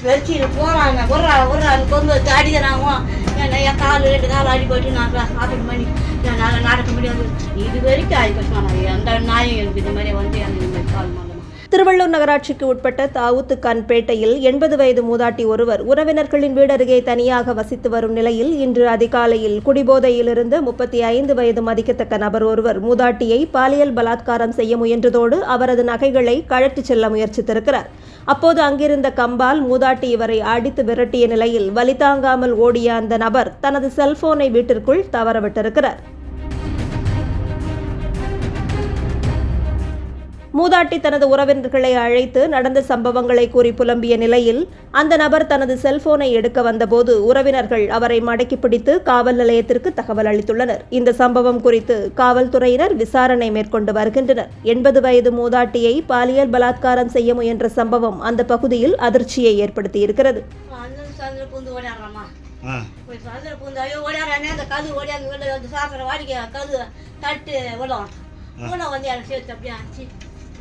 வெறிச்சியில் போகிறாங்க ஒரு ஆள் கொண்டு வச்சு அடிக்கிறாங்க. என் கால் 2 கால் அடி போயிட்டு நான் ஆப்ரேட் பண்ணி என்னால் நடக்க முடியாது. இது வரைக்கும் ஆகிப்போச்சு. நான் எந்த நாயும் எனக்கு இந்த மாதிரி வந்து எனக்கு இந்த மாதிரி கால் மாட்டேன். திருவள்ளூர் நகராட்சிக்கு உட்பட்ட தாவூத்துக்கான்பேட்டையில் 80 வயது மூதாட்டி ஒருவர் உறவினர்களின் வீடருகே தனியாக வசித்து வரும் நிலையில் இன்று அதிகாலையில் குடிபோதையிலிருந்த 35 வயது மதிக்கத்தக்க நபர் ஒருவர் மூதாட்டியை பாலியல் பலாத்காரம் செய்ய முயன்றதோடு அவரது நகைகளை கழற்றிச் செல்ல முயற்சித்திருக்கிறார். அப்போது அங்கிருந்த கம்பால் மூதாட்டி இவரை அடித்து விரட்டிய நிலையில் வலிதாங்காமல் ஓடிய அந்த நபர் தனது செல்போனை வீட்டிற்குள் தவறவிட்டிருக்கிறார். மூதாட்டி தனது உறவினர்களை அழைத்து நடந்த சம்பவங்களை கூறி புலம்பிய நிலையில் அந்த நபர் தனது செல்போனை எடுக்க வந்தபோது உறவினர்கள் அவரை மடக்கி பிடித்து காவல் நிலையத்திற்கு தகவல் அளித்துள்ளனர். இந்த சம்பவம் குறித்து காவல்துறையினர் விசாரணை மேற்கொண்டு வருகின்றனர். 80 வயது மூதாட்டியை பாலியல் பலாத்காரம் செய்ய முயன்ற சம்பவம் அந்த பகுதியில் அதிர்ச்சியை ஏற்படுத்தியிருக்கிறது.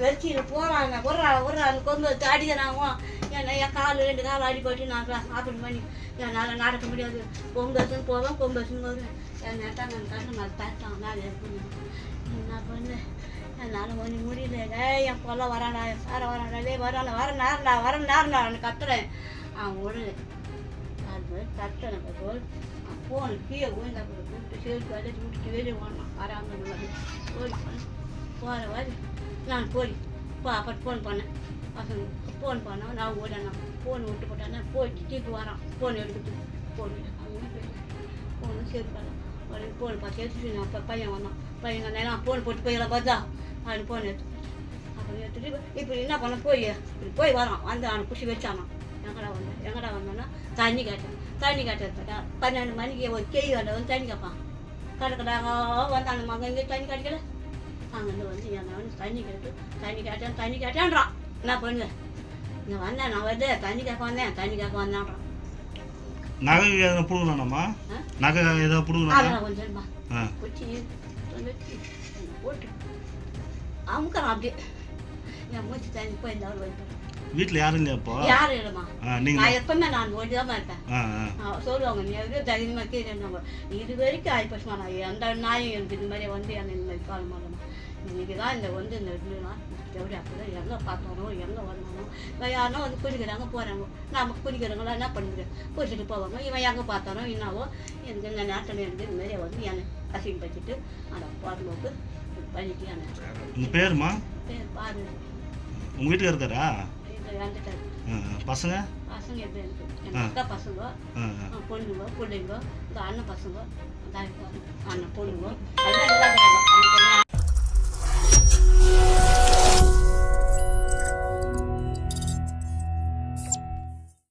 வெறிச்சியில் போகிறாங்க ஒரு ஆள் கொண்டு வச்சு அடிக்கிறாங்க. என் கால் 2 கால் அடி போயிட்டு நான் ஆப்ரேட் பண்ணி என்னால் நடக்க முடியாது. பொங்கல்னு போவேன், பொங்கல்னு வருவேன். என் நேட்டாங்க நான் தட்டான். நான் என்ன பண்ணேன், என்னால் ஒன்றும் முடியல. என் பொல்ல வராண்டா, சார வராண்டா, வர நேரம்டா கத்துறேன். அவன் ஒரு அது தட்டனை போல் ஃபோனு கீழே விழுந்தா கூப்பிட்டு சேர்த்து அழைச்சி விட்டுட்டு வெளியே ஓடணும். வராமல் போகிற மாதிரி நான் போய் அப்போ ஃபோன் பண்ணேன். பசங்க ஃபோன் பண்ணோம். நான் ஓடணும். ஃபோன் விட்டு போட்டேன்னா போயிட்டு திருப்பி வரான். ஃபோன் எடுத்துட்டு ஃபோன் அவங்க ஃபோனு சரி பண்ணலாம். ஒரு ஃபோன் பார்த்து எடுத்துட்டு நான் பையன் வந்தான். பையன் நான் ஃபோன் போட்டு போயிடலாம் பார்த்தா அவன் ஃபோன் எடுத்து அப்புறம் எடுத்துட்டு இப்படி என்ன பண்ண போய் வரான். வந்து அவனை பிடிச்சி வச்சானா. எங்கடா வந்தோன்னா தண்ணி கேட்டேன். 12 மணிக்கு ஒரு கேள்வி வந்து தண்ணி கேட்பான். கடற்கடாக வந்து அந்த மகன் இங்கே தண்ணி கிடைக்கல. அங்கேருந்து வந்து என்ன தண்ணி கேட்டேன்றான். என்ன பண்ணுவேன், இங்கே வந்தேன், நான் வந்து தண்ணி கேட்க வந்தேன்றான். நகை எதாவது பிடுங்கலாம்மா? நகை ஏதாவது பிடுங்கலாம்? அதெல்லாம் கொஞ்சம்மா குச்சி போட்டு அமுக்கிறான். அப்படியே என் மூச்சு தண்ணி போய் இந்த அவர் வைப்பேன். வீட்டில் யாரும் இல்லையா? இப்போ யாரும் இல்லைம்மா. நான் எப்பவுமே நான் ஓடிதான் இருப்பேன். சொல்லுவாங்க நீ எதுவும் தைரியமாக கீழே இது வரைக்கும் ஆயிப்போச்சுமா. நான் எந்த நாயும் எனக்கு இது மாதிரி வந்து என்ன இந்த மாதிரி கால் மாட்டேமா. இன்னைக்கு தான் இந்த வந்து இந்த 2 நாள் எப்படி அப்படிதான் எங்கே பார்த்தாலும் எங்கே வந்தாலும் யாருன்னா வந்து குடிக்கிறாங்க போகிறாங்க. நாம் குடிக்கிறவங்களாம் என்ன பண்ணிக்கிறேன் குடிச்சிட்டு போவாங்க. இவன் எங்கே பார்த்தாலும் என்னவோ எனக்கு இந்த நேரத்தில் எனக்கு இது மாதிரியே வந்து என்னை அசிங்க வச்சுட்டு அந்த பாடும்போக்கு பண்ணிட்டு என்ன பேருமா பேர் பாரு. உங்கள் வீட்டுக்கு இருக்காரா? வந்துட்டாரு. பசங்க எப்படி இருக்கு? எங்கள் அக்கா பசங்க, பொண்ணுங்க, பிள்ளைங்க, இந்த அண்ணன் பசங்க, அண்ணன் பொண்ணுங்க எல்லாம்